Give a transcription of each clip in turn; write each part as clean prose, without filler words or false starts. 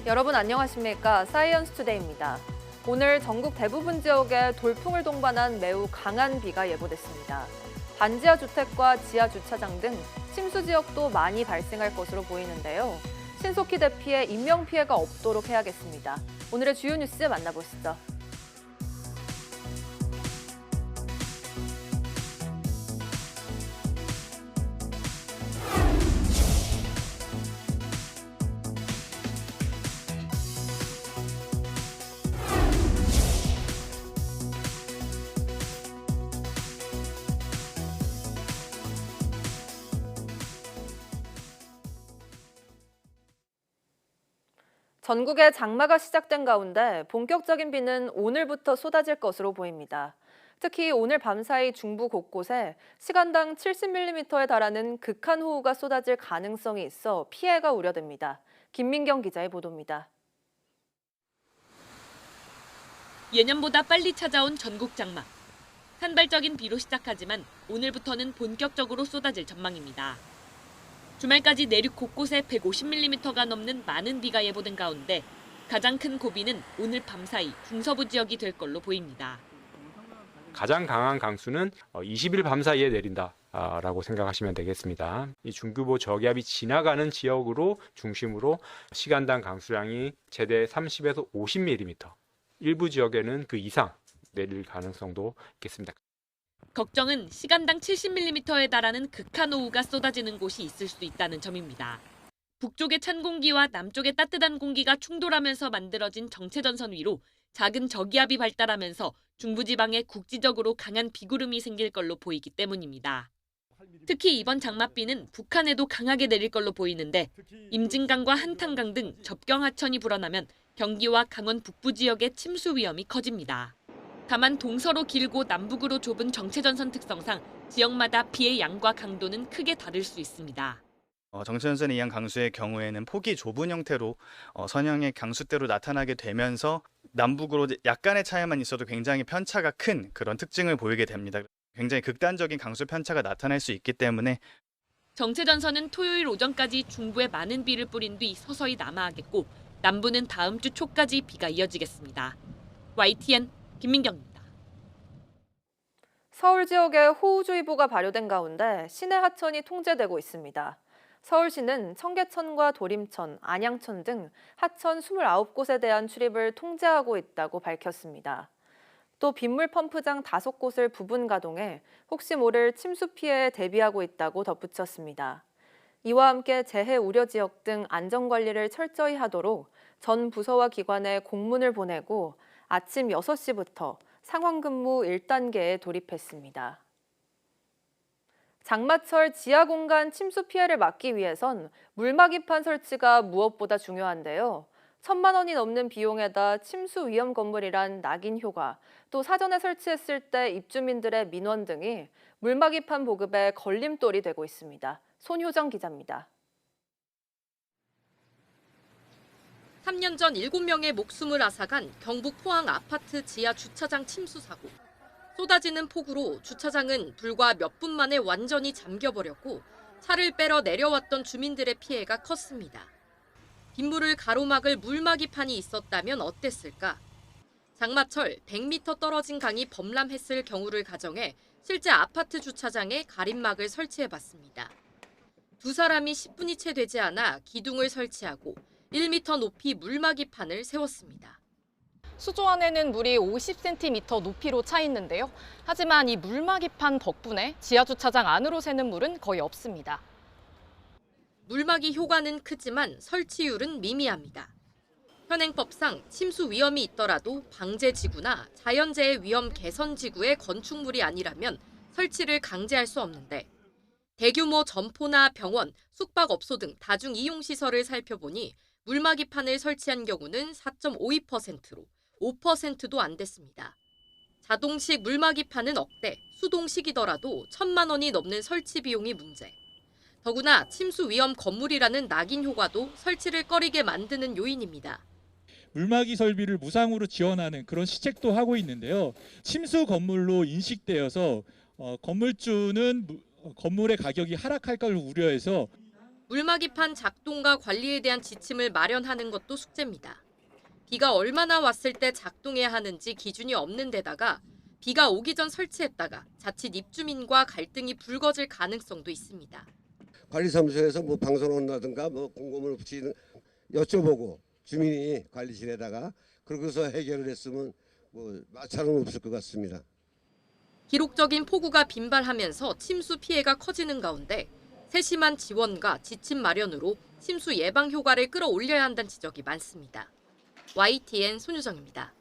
여러분 안녕하십니까? 사이언스 투데이입니다. 오늘 전국 대부분 지역에 돌풍을 동반한 매우 강한 비가 예보됐습니다. 반지하 주택과 지하 주차장 등 침수 지역도 많이 발생할 것으로 보이는데요. 신속히 대피해 인명 피해가 없도록 해야겠습니다. 오늘의 주요 뉴스 만나보시죠. 전국에 장마가 시작된 가운데 본격적인 비는 오늘부터 쏟아질 것으로 보입니다. 특히 오늘 밤사이 중부 곳곳에 시간당 70mm에 달하는 극한호우가 쏟아질 가능성이 있어 피해가 우려됩니다. 김민경 기자의 보도입니다. 예년보다 빨리 찾아온 전국 장마. 산발적인 비로 시작하지만 오늘부터는 본격적으로 쏟아질 전망입니다. 주말까지 내륙 곳곳에 150mm가 넘는 많은 비가 예보된 가운데 가장 큰 고비는 오늘 밤사이 중서부 지역이 될 걸로 보입니다. 가장 강한 강수는 20일 밤사이에 내린다라고 생각하시면 되겠습니다. 이 중규모 저기압이 지나가는 지역으로 중심으로 시간당 강수량이 최대 30에서 50mm, 일부 지역에는 그 이상 내릴 가능성도 있겠습니다. 걱정은 시간당 70mm에 달하는 극한호우가 쏟아지는 곳이 있을 수 있다는 점입니다. 북쪽의 찬 공기와 남쪽의 따뜻한 공기가 충돌하면서 만들어진 정체전선 위로 작은 저기압이 발달하면서 중부지방에 국지적으로 강한 비구름이 생길 걸로 보이기 때문입니다. 특히 이번 장맛비는 북한에도 강하게 내릴 걸로 보이는데 임진강과 한탄강 등 접경 하천이 불어나면 경기와 강원 북부 지역의 침수 위험이 커집니다. 다만 동서로 길고 남북으로 좁은 정체전선 특성상 지역마다 비의 양과 강도는 크게 다를 수 있습니다. 정체전선에 의한 강수의 경우에는 폭이 좁은 형태로 선형의 강수대로 나타나게 되면서 남북으로 약간의 차이만 있어도 굉장히 편차가 큰 그런 특징을 보이게 됩니다. 굉장히 극단적인 강수 편차가 나타날 수 있기 때문에 정체전선은 토요일 오전까지 중부에 많은 비를 뿌린 뒤 서서히 남하하겠고 남부는 다음 주 초까지 비가 이어지겠습니다. YTN 김민경입니다. 서울 지역에 호우주의보가 발효된 가운데 시내 하천이 통제되고 있습니다. 서울시는 청계천과 도림천, 안양천 등 하천 29곳에 대한 출입을 통제하고 있다고 밝혔습니다. 또 빗물 펌프장 5곳을 부분 가동해 혹시 모를 침수 피해에 대비하고 있다고 덧붙였습니다. 이와 함께 재해 우려 지역 등 안전관리를 철저히 하도록 전 부서와 기관에 공문을 보내고 아침 6시부터 상황근무 1단계에 돌입했습니다. 장마철 지하 공간 침수 피해를 막기 위해선 물막이판 설치가 무엇보다 중요한데요. 1,000만 원이 넘는 비용에다 침수 위험 건물이란 낙인 효과, 또 사전에 설치했을 때 입주민들의 민원 등이 물막이판 보급에 걸림돌이 되고 있습니다. 손효정 기자입니다. 3년 전 7명의 목숨을 앗아간 경북 포항 아파트 지하 주차장 침수 사고. 쏟아지는 폭우로 주차장은 불과 몇 분 만에 완전히 잠겨버렸고 차를 빼러 내려왔던 주민들의 피해가 컸습니다. 빗물을 가로막을 물막이판이 있었다면 어땠을까? 장마철 100m 떨어진 강이 범람했을 경우를 가정해 실제 아파트 주차장에 가림막을 설치해봤습니다. 두 사람이 10분이 채 되지 않아 기둥을 설치하고 1m 높이 물막이판을 세웠습니다. 수조 안에는 물이 50cm 높이로 차 있는데요. 하지만 이 물막이판 덕분에 지하주차장 안으로 새는 물은 거의 없습니다. 물막이 효과는 크지만 설치율은 미미합니다. 현행법상 침수 위험이 있더라도 방제지구나 자연재해 위험 개선지구의 건축물이 아니라면 설치를 강제할 수 없는데 대규모 점포나 병원, 숙박업소 등 다중이용시설을 살펴보니 물막이판을 설치한 경우는 4.52%로 5%도 안 됐습니다. 자동식 물막이판은 억대, 수동식이더라도 1,000만 원이 넘는 설치 비용이 문제. 더구나 침수 위험 건물이라는 낙인 효과도 설치를 꺼리게 만드는 요인입니다. 물막이 설비를 무상으로 지원하는 그런 시책도 하고 있는데요. 침수 건물로 인식되어서 건물주는 건물의 가격이 하락할 걸 우려해서 물막이판 작동과 관리에 대한 지침을 마련하는 것도 숙제입니다. 비가 얼마나 왔을 때 작동해야 하는지 기준이 없는 데다가 비가 오기 전 설치했다가 자칫 입주민과 갈등이 불거질 가능성도 있습니다. 관리사무소에서 뭐 방선원이라든가 뭐 공고문을 붙이는 여쭤보고 주민이 관리실에다가 그러고서 해결을 했으면 뭐 마찰은 없을 것 같습니다. 기록적인 폭우가 빈발하면서 침수 피해가 커지는 가운데 세심한 지원과 지침 마련으로 침수 예방 효과를 끌어올려야 한다는 지적이 많습니다. YTN 손유정입니다.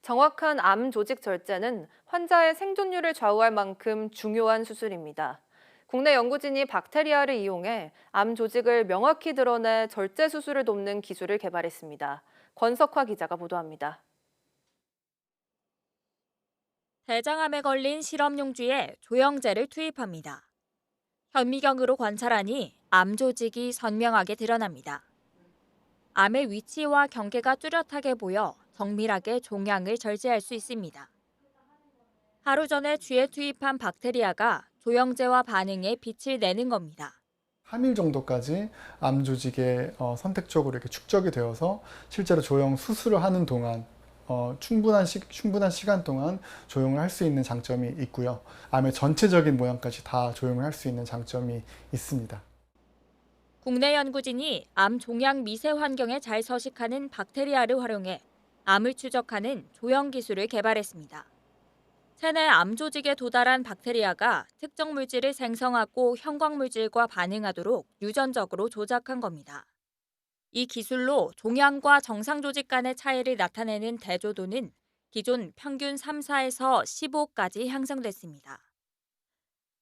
정확한 암 조직 절제는 환자의 생존율을 좌우할 만큼 중요한 수술입니다. 국내 연구진이 박테리아를 이용해 암 조직을 명확히 드러내 절제 수술을 돕는 기술을 개발했습니다. 권석화 기자가 보도합니다. 대장암에 걸린 실험용쥐에 조영제를 투입합니다. 현미경으로 관찰하니 암 조직이 선명하게 드러납니다. 암의 위치와 경계가 뚜렷하게 보여 정밀하게 종양을 절제할 수 있습니다. 하루 전에 쥐에 투입한 박테리아가 조영제와 반응해 빛을 내는 겁니다. 3일 정도까지 암 조직에 선택적으로 이렇게 축적이 되어서 실제로 조영 수술을 하는 동안 충분한 시간 동안 조영을 할 수 있는 장점이 있고요. 암의 전체적인 모양까지 다 조영을 할 수 있는 장점이 있습니다. 국내 연구진이 암 종양 미세 환경에 잘 서식하는 박테리아를 활용해 암을 추적하는 조영 기술을 개발했습니다. 체내 암 조직에 도달한 박테리아가 특정 물질을 생성하고 형광 물질과 반응하도록 유전적으로 조작한 겁니다. 이 기술로 종양과 정상 조직 간의 차이를 나타내는 대조도는 기존 평균 3, 4에서 15까지 향상됐습니다.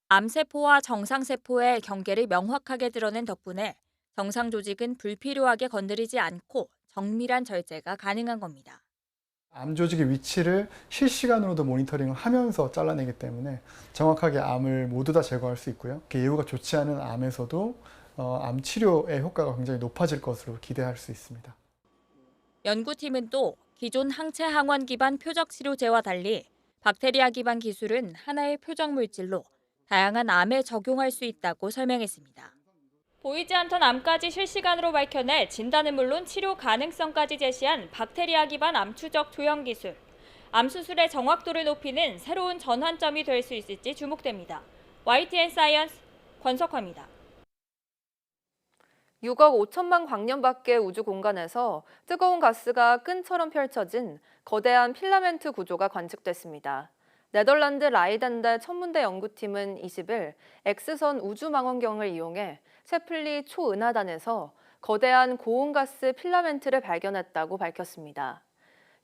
암세포와 정상세포의 경계를 명확하게 드러낸 덕분에 정상 조직은 불필요하게 건드리지 않고 정밀한 절제가 가능한 겁니다. 암 조직의 위치를 실시간으로도 모니터링을 하면서 잘라내기 때문에 정확하게 암을 모두 다 제거할 수 있고요. 예후가 좋지 않은 암에서도 암 치료의 효과가 굉장히 높아질 것으로 기대할 수 있습니다. 연구팀은 또 기존 항체 항원 기반 표적 치료제와 달리 박테리아 기반 기술은 하나의 표적 물질로 다양한 암에 적용할 수 있다고 설명했습니다. 보이지 않던 암까지 실시간으로 밝혀내 진단은 물론 치료 가능성까지 제시한 박테리아 기반 암 추적 조영 기술. 암 수술의 정확도를 높이는 새로운 전환점이 될 수 있을지 주목됩니다. YTN 사이언스 권석화입니다. 6억 5천만 광년 밖의 우주 공간에서 뜨거운 가스가 끈처럼 펼쳐진 거대한 필라멘트 구조가 관측됐습니다. 네덜란드 라이덴대 천문대 연구팀은 20일 X선 우주망원경을 이용해 셰플리 초은하단에서 거대한 고온가스 필라멘트를 발견했다고 밝혔습니다.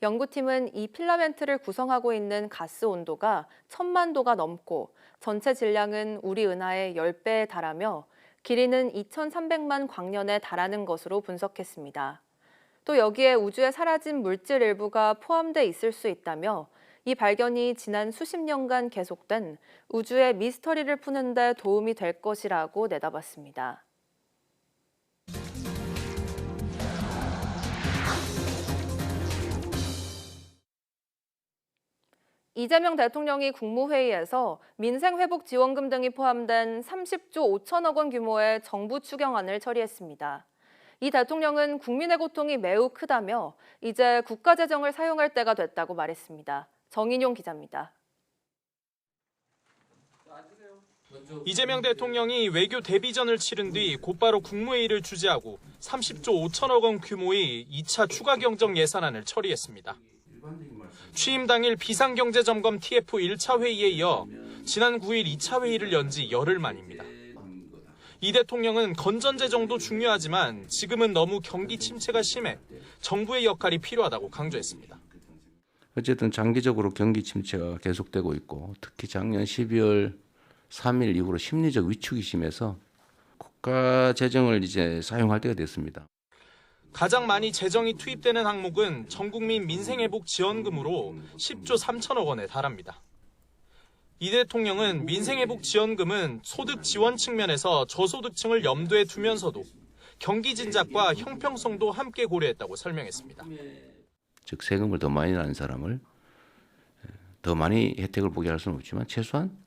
연구팀은 이 필라멘트를 구성하고 있는 가스 온도가 1000만 도가 넘고 전체 질량은 우리 은하의 10배에 달하며 길이는 2300만 광년에 달하는 것으로 분석했습니다. 또 여기에 우주에 사라진 물질 일부가 포함돼 있을 수 있다며 이 발견이 지난 수십 년간 계속된 우주의 미스터리를 푸는 데 도움이 될 것이라고 내다봤습니다. 이재명 대통령이 국무회의에서 민생회복지원금 등이 포함된 30조 5천억 원 규모의 정부 추경안을 처리했습니다. 이 대통령은 국민의 고통이 매우 크다며 이제 국가재정을 사용할 때가 됐다고 말했습니다. 정인용 기자입니다. 이재명 대통령이 외교 데뷔전을 치른 뒤 곧바로 국무회의를 주재하고 30조 5천억 원 규모의 2차 추가 경정 예산안을 처리했습니다. 취임 당일 비상경제점검 TF 1차 회의에 이어 지난 9일 2차 회의를 연 지 열흘 만입니다. 이 대통령은 건전재정도 중요하지만 지금은 너무 경기 침체가 심해 정부의 역할이 필요하다고 강조했습니다. 어쨌든 장기적으로 경기 침체가 계속되고 있고 특히 작년 12월 3일 이후로 심리적 위축이 심해서 국가 재정을 이제 사용할 때가 됐습니다. 가장 많이 재정이 투입되는 항목은 전국민 민생회복 지원금으로 10조 3천억 원에 달합니다. 이 대통령은 민생회복 지원금은 소득 지원 측면에서 저소득층을 염두에 두면서도 경기 진작과 형평성도 함께 고려했다고 설명했습니다. 즉 세금을 더 많이 내는 사람을 더 많이 혜택을 보게 할 수는 없지만 최소한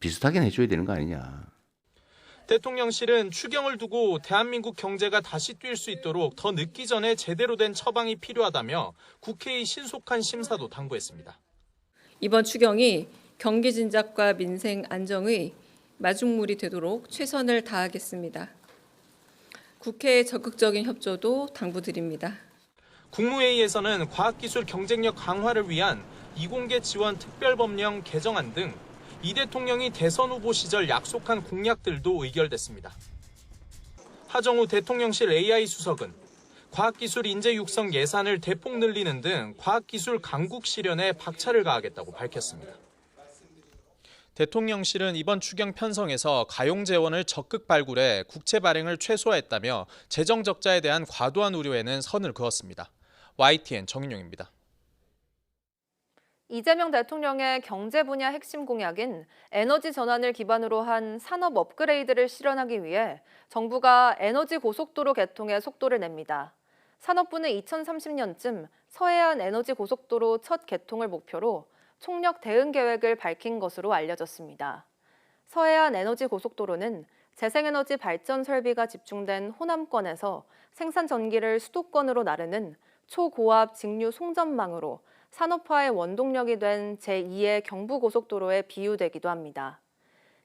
비슷하게 해줘야 되는 거 아니냐. 대통령실은 추경을 두고 대한민국 경제가 다시 뛸 수 있도록 더 늦기 전에 제대로 된 처방이 필요하다며 국회의 신속한 심사도 당부했습니다. 이번 추경이 경기 진작과 민생 안정의 마중물이 되도록 최선을 다하겠습니다. 국회의 적극적인 협조도 당부드립니다. 국무회의에서는 과학기술 경쟁력 강화를 위한 이공계 지원 특별법령 개정안 등 이 대통령이 대선 후보 시절 약속한 공약들도 의결됐습니다. 하정우 대통령실 AI 수석은 과학기술 인재 육성 예산을 대폭 늘리는 등 과학기술 강국 실현에 박차를 가하겠다고 밝혔습니다. 대통령실은 이번 추경 편성에서 가용 재원을 적극 발굴해 국채 발행을 최소화했다며 재정 적자에 대한 과도한 우려에는 선을 그었습니다. YTN 정인용입니다. 이재명 대통령의 경제 분야 핵심 공약인 에너지 전환을 기반으로 한 산업 업그레이드를 실현하기 위해 정부가 에너지 고속도로 개통에 속도를 냅니다. 산업부는 2030년쯤 서해안 에너지 고속도로 첫 개통을 목표로 총력 대응 계획을 밝힌 것으로 알려졌습니다. 서해안 에너지 고속도로는 재생에너지 발전 설비가 집중된 호남권에서 생산 전기를 수도권으로 나르는 초고압 직류 송전망으로 산업화의 원동력이 된 제2의 경부고속도로에 비유되기도 합니다.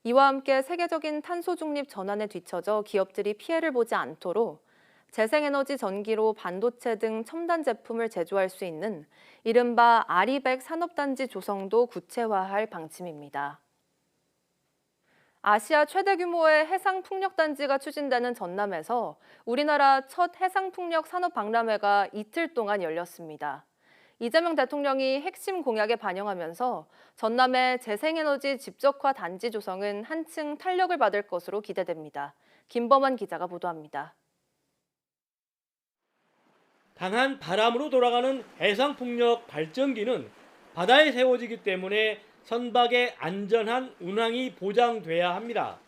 이와 함께 세계적인 탄소 중립 전환에 뒤처져 기업들이 피해를 보지 않도록 재생에너지 전기로 반도체 등 첨단 제품을 제조할 수 있는 이른바 아리백 산업단지 조성도 구체화할 방침입니다. 아시아 최대 규모의 해상풍력단지가 추진되는 전남에서 우리나라 첫 해상풍력 산업박람회가 이틀 동안 열렸습니다. 이재명 대통령이 핵심 공약에 반영하면서 전남의 재생에너지 집적화 단지 조성은 한층 탄력을 받을 것으로 기대됩니다. 김범환 기자가 보도합니다. 강한 바람으로 돌아가는 해상풍력 발전기는 바다에 세워지기 때문에 선박의 안전한 운항이 보장돼야 합니다.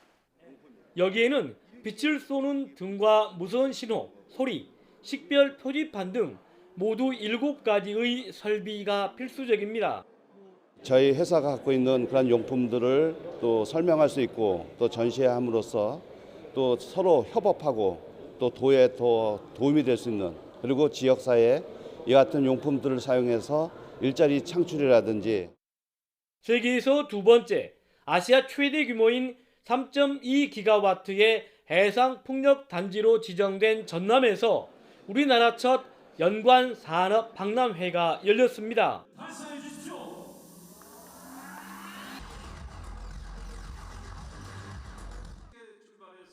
여기에는 빛을 쏘는 등과 무선 신호, 소리, 식별 표지판 등 모두 7가지의 설비가 필수적입니다. 저희 회사가 갖고 있는 그런 용품들을 또 설명할 수 있고 또 전시함으로써 또 서로 협업하고 또 도에 더 도움이 될 수 있는, 그리고 지역사회에 이 같은 용품들을 사용해서 일자리 창출이라든지. 세계에서 두 번째, 아시아 최대 규모인 3.2기가와트의 해상풍력 단지로 지정된 전남에서 우리나라 첫 연관 산업 박람회가 열렸습니다.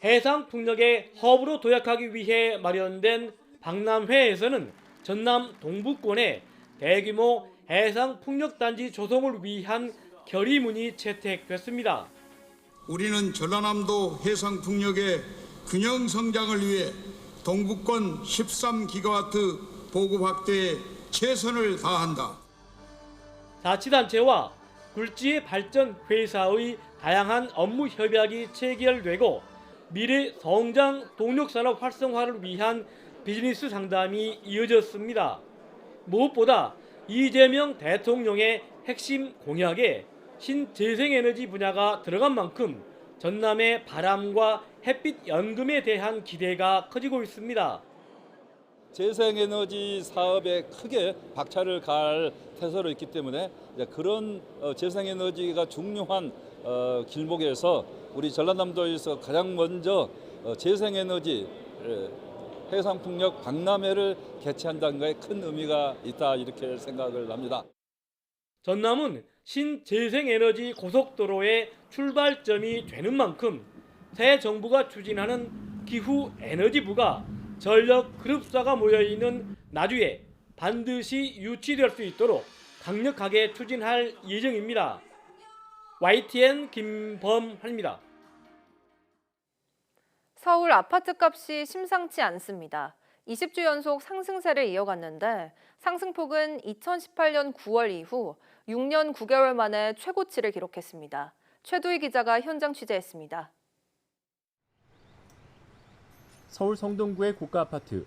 해상풍력의 허브로 도약하기 위해 마련된 박람회에서는 전남 동부권에 대규모 해상풍력단지 조성을 위한 결의문이 채택됐습니다. 우리는 전라남도 해상풍력의 균형 성장을 위해 동부권 13기가와트 보급 확대에 최선을 다한다. 자치단체와 굴지의 발전 회사의 다양한 업무 협약이 체결되고 미래 성장 동력산업 활성화를 위한 비즈니스 상담이 이어졌습니다. 무엇보다 이재명 대통령의 핵심 공약에 신재생에너지 분야가 들어간 만큼 전남의 바람과 햇빛 연금에 대한 기대가 커지고 있습니다. 재생에너지 사업에 크게 박차를 가할 태세로 있기 때문에 그런 재생에너지가 중요한 길목에서 우리 전라남도에서 가장 먼저 재생에너지 해상풍력 박람회를 개최한다는 것에 큰 의미가 있다 이렇게 생각을 합니다. 전남은 신재생에너지 고속도로의 출발점이 되는 만큼 새 정부가 추진하는 기후에너지부가 전력 그룹사가 모여있는 나주에 반드시 유치될 수 있도록 강력하게 추진할 예정입니다. YTN 김범환입니다. 서울 아파트값이 심상치 않습니다. 20주 연속 상승세를 이어갔는데 상승폭은 2018년 9월 이후 6년 9개월 만에 최고치를 기록했습니다. 최두희 기자가 현장 취재했습니다. 서울 성동구의 고가 아파트.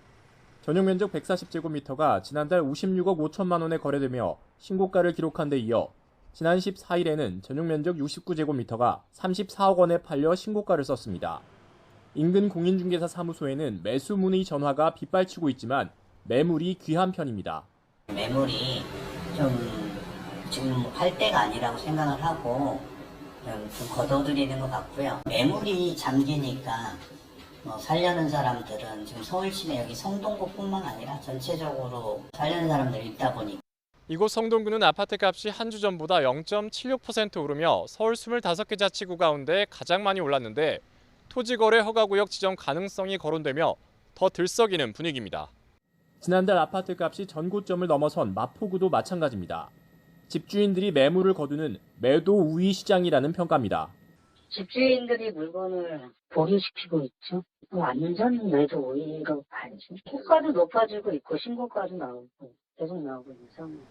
전용 면적 140제곱미터가 지난달 56억 5천만 원에 거래되며 신고가를 기록한 데 이어 지난 14일에는 전용 면적 69제곱미터가 34억 원에 팔려 신고가를 썼습니다. 인근 공인중개사 사무소에는 매수 문의 전화가 빗발치고 있지만 매물이 귀한 편입니다. 매물이 좀 지금 할 때가 아니라고 생각을 하고 좀 걷어들이는 것 같고요. 매물이 잠기니까 살려는 사람들은 지금 서울 시내 여기 성동구뿐만 아니라 전체적으로 살려는 사람들이 있다 보니까. 이곳 성동구는 아파트값이 한 주 전보다 0.76% 오르며 서울 25개 자치구 가운데 가장 많이 올랐는데 토지거래 허가구역 지정 가능성이 거론되며 더 들썩이는 분위기입니다. 지난달 아파트값이 전고점을 넘어선 마포구도 마찬가지입니다. 집주인들이 매물을 거두는 매도 우위 시장이라는 평가입니다. 집주인들이 물건을 보류시키고 있죠. 완전 매도 우위로 봐야죠. 호가도 높아지고 있고 신고가도 나오고 계속 나오고 있는 상황입니다.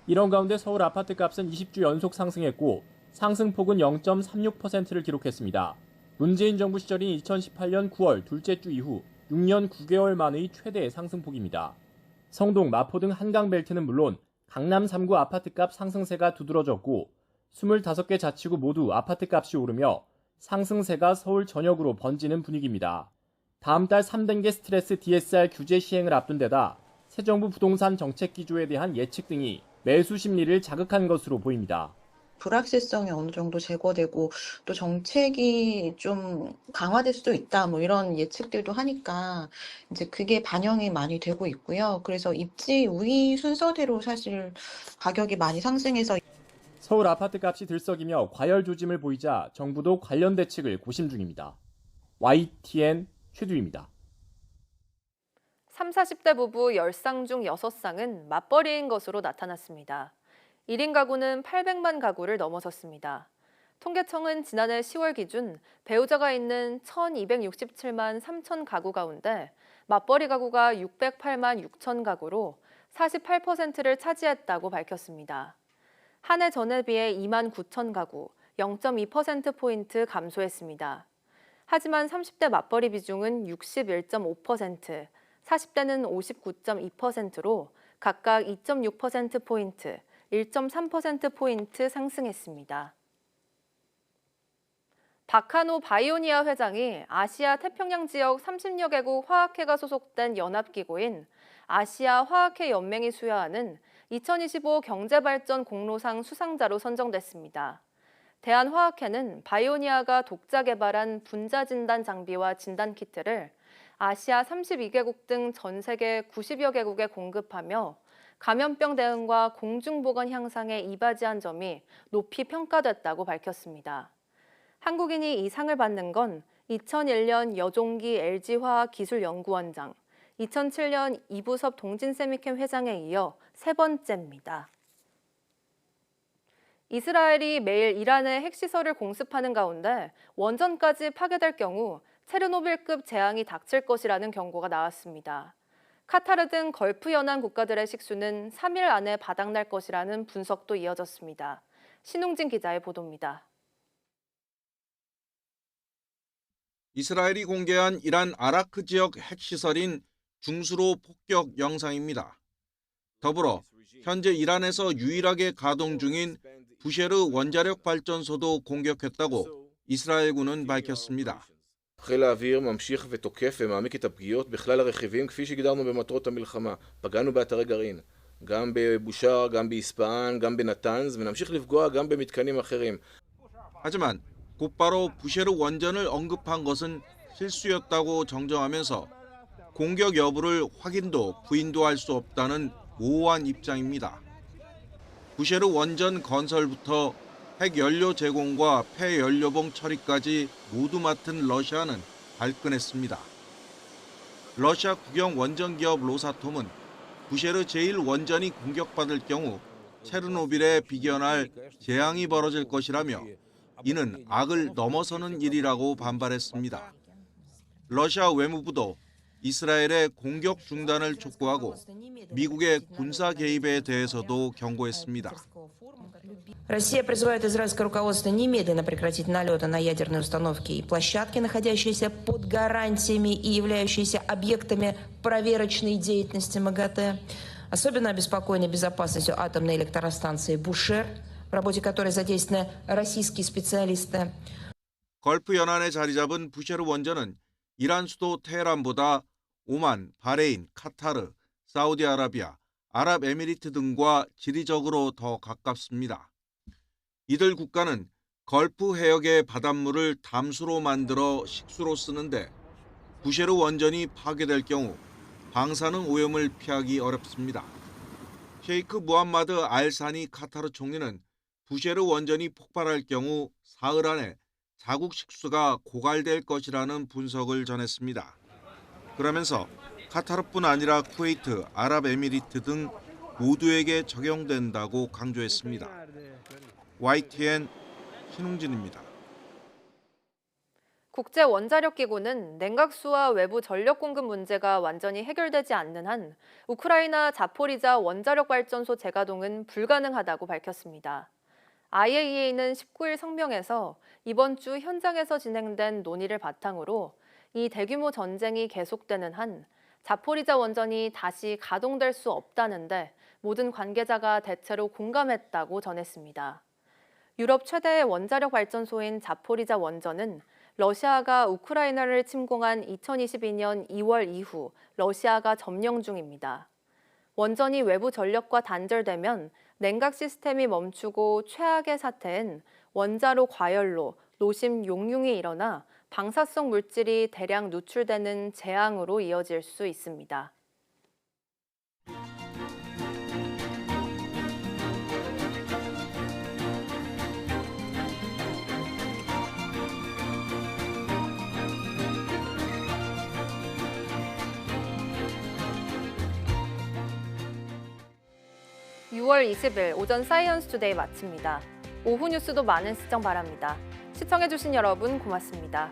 이런 가운데 서울 아파트값은 20주 연속 상승했고 상승폭은 0.36%를 기록했습니다. 문재인 정부 시절인 2018년 9월 둘째 주 이후 6년 9개월 만의 최대 상승폭입니다. 성동, 마포 등 한강벨트는 물론 강남 3구 아파트값 상승세가 두드러졌고 25개 자치구 모두 아파트값이 오르며 상승세가 서울 전역으로 번지는 분위기입니다. 다음 달 3단계 스트레스 DSR 규제 시행을 앞둔 데다 새 정부 부동산 정책 기조에 대한 예측 등이 매수 심리를 자극한 것으로 보입니다. 불확실성이 어느 정도 제거되고 또 정책이 좀 강화될 수도 있다 뭐 이런 예측들도 하니까 이제 그게 반영이 많이 되고 있고요. 그래서 입지 우위 순서대로 사실 가격이 많이 상승해서 서울 아파트값이 들썩이며 과열 조짐을 보이자 정부도 관련 대책을 고심 중입니다. YTN 최두희입니다. 30, 40대 부부 10상 중 6상은 맞벌이인 것으로 나타났습니다. 1인 가구는 800만 가구를 넘어섰습니다. 통계청은 지난해 10월 기준 배우자가 있는 1,267만 3천 가구 가운데 맞벌이 가구가 608만 6천 가구로 48%를 차지했다고 밝혔습니다. 한 해 전에 비해 2만 9천 가구, 0.2%포인트 감소했습니다. 하지만 30대 맞벌이 비중은 61.5%, 40대는 59.2%로 각각 2.6%포인트, 1.3%포인트 상승했습니다. 박한호 바이오니아 회장이 아시아 태평양 지역 30여 개국 화학회가 소속된 연합기구인 아시아 화학회 연맹이 수여하는 2025 경제발전 공로상 수상자로 선정됐습니다. 대한화학회는 바이오니아가 독자 개발한 분자 진단 장비와 진단 키트를 아시아 32개국 등 전 세계 90여 개국에 공급하며 감염병 대응과 공중보건 향상에 이바지한 점이 높이 평가됐다고 밝혔습니다. 한국인이 이 상을 받는 건 2001년 여종기 LG화학기술연구원장, 2007년 이부섭 동진세미캠 회장에 이어 세 번째입니다. 이스라엘이 매일 이란의 핵시설을 공습하는 가운데 원전까지 파괴될 경우 체르노빌급 재앙이 닥칠 것이라는 경고가 나왔습니다. 카타르 등 걸프 연안 국가들의 식수는 3일 안에 바닥날 것이라는 분석도 이어졌습니다. 신웅진 기자의 보도입니다. 이스라엘이 공개한 이란 아라크 지역 핵시설인 중수로 폭격 영상입니다. 더불어 현재 이란에서 유일하게 가동 중인 부쉐르 원자력 발전소도 공격했다고 이스라엘군은 밝혔습니다. חיל האוויר ממשיך ותוקף ומעמיק את הפגיעות בכלל הרכיבים כפי שהגדרנו במטרות המלחמה. פגענו באתרי גרעין, גם בבושאר, גם באספהאן, גם בנתנז, ונמשיך לפגוע גם במתקנים אחרים. 하지만 곧바로 부셰르 원전을 언급한 것은 실수였다고 정정하면서 공격 여부를 확인도 부인도 할 수 없다는 모호한 입장입니다. 부셰르 원전 건설부터 핵연료 제공과 폐연료봉 처리까지 모두 맡은 러시아는 발끈했습니다. 러시아 국영 원전기업 로사톰은 부셰르 제1원전이 공격받을 경우 체르노빌에 비견할 재앙이 벌어질 것이라며 이는 악을 넘어서는 일이라고 반발했습니다. 러시아 외무부도 이스라엘의 공격 중단을 촉구하고 미국의 군사 개입에 대해서도 경고했습니다. Россия призывает израильское руководство немедленно прекратить налеты на ядерные установки и площадки, находящиеся под гарантиями и являющиеся объектами проверочной деятельности МАГАТЭ. Особенно обеспокоены безопасностью атомной электростанции Бушер, в работе которой задействованы российские специалисты. 걸프 연안에 자리 잡은 부셰르 원전은 이란 수도 테헤란보다 오만, 바레인, 카타르, 사우디아라비아, 아랍에미리트 등과 지리적으로 더 가깝습니다. 이들 국가는 걸프 해역의 바닷물을 담수로 만들어 식수로 쓰는데 부셰르 원전이 파괴될 경우 방사능 오염을 피하기 어렵습니다. 셰이크 무함마드 알사니 카타르 총리는 부셰르 원전이 폭발할 경우 사흘 안에 자국 식수가 고갈될 것이라는 분석을 전했습니다. 그러면서 카타르뿐 아니라 쿠웨이트, 아랍에미리트 등 모두에게 적용된다고 강조했습니다. YTN 신웅진입니다. 국제원자력기구는 냉각수와 외부 전력 공급 문제가 완전히 해결되지 않는 한 우크라이나 자포리자 원자력발전소 재가동은 불가능하다고 밝혔습니다. IAEA는 19일 성명에서 이번 주 현장에서 진행된 논의를 바탕으로 이 대규모 전쟁이 계속되는 한 자포리자 원전이 다시 가동될 수 없다는데 모든 관계자가 대체로 공감했다고 전했습니다. 유럽 최대의 원자력 발전소인 자포리자 원전은 러시아가 우크라이나를 침공한 2022년 2월 이후 러시아가 점령 중입니다. 원전이 외부 전력과 단절되면 냉각 시스템이 멈추고 최악의 사태엔 원자로 과열로 노심 용융이 일어나 방사성 물질이 대량 누출되는 재앙으로 이어질 수 있습니다. (6월 20일) 오전 사이언스 투데이 마칩니다. 오후 뉴스도 많은 시청 바랍니다. 시청해주신 여러분 고맙습니다.